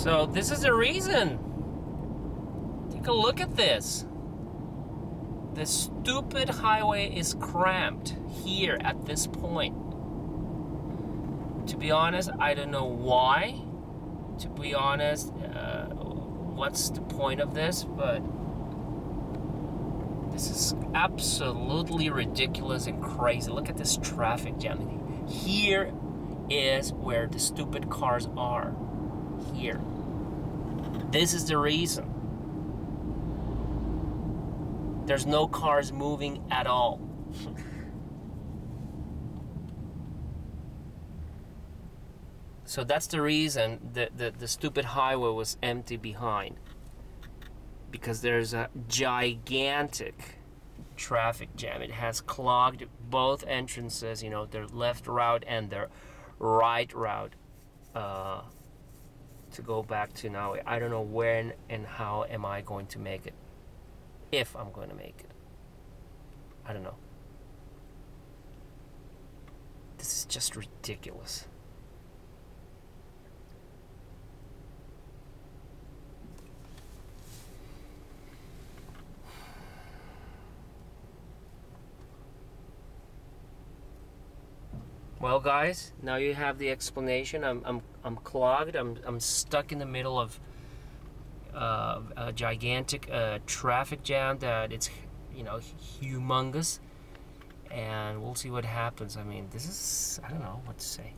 So this is the reason. Take a look at this. The stupid highway is cramped here at this point. To be honest, I don't know why. To be honest, what's the point of this? But this is absolutely ridiculous and crazy. Look at this traffic jam. Here is where the stupid cars are. Here. This is the reason. There's no cars moving at all. So that's the reason the stupid highway was empty behind. Because there's a gigantic traffic jam. It has clogged both entrances, you know, their left route and their right route to go back to now. I don't know when and how am I going to make it. If I'm going to make it. I don't know. This is just ridiculous. Well, guys, now you have the explanation. I'm clogged. I'm stuck in the middle of a gigantic traffic jam that it's, you know, humongous, and we'll see what happens. I mean, this is, I don't know what to say.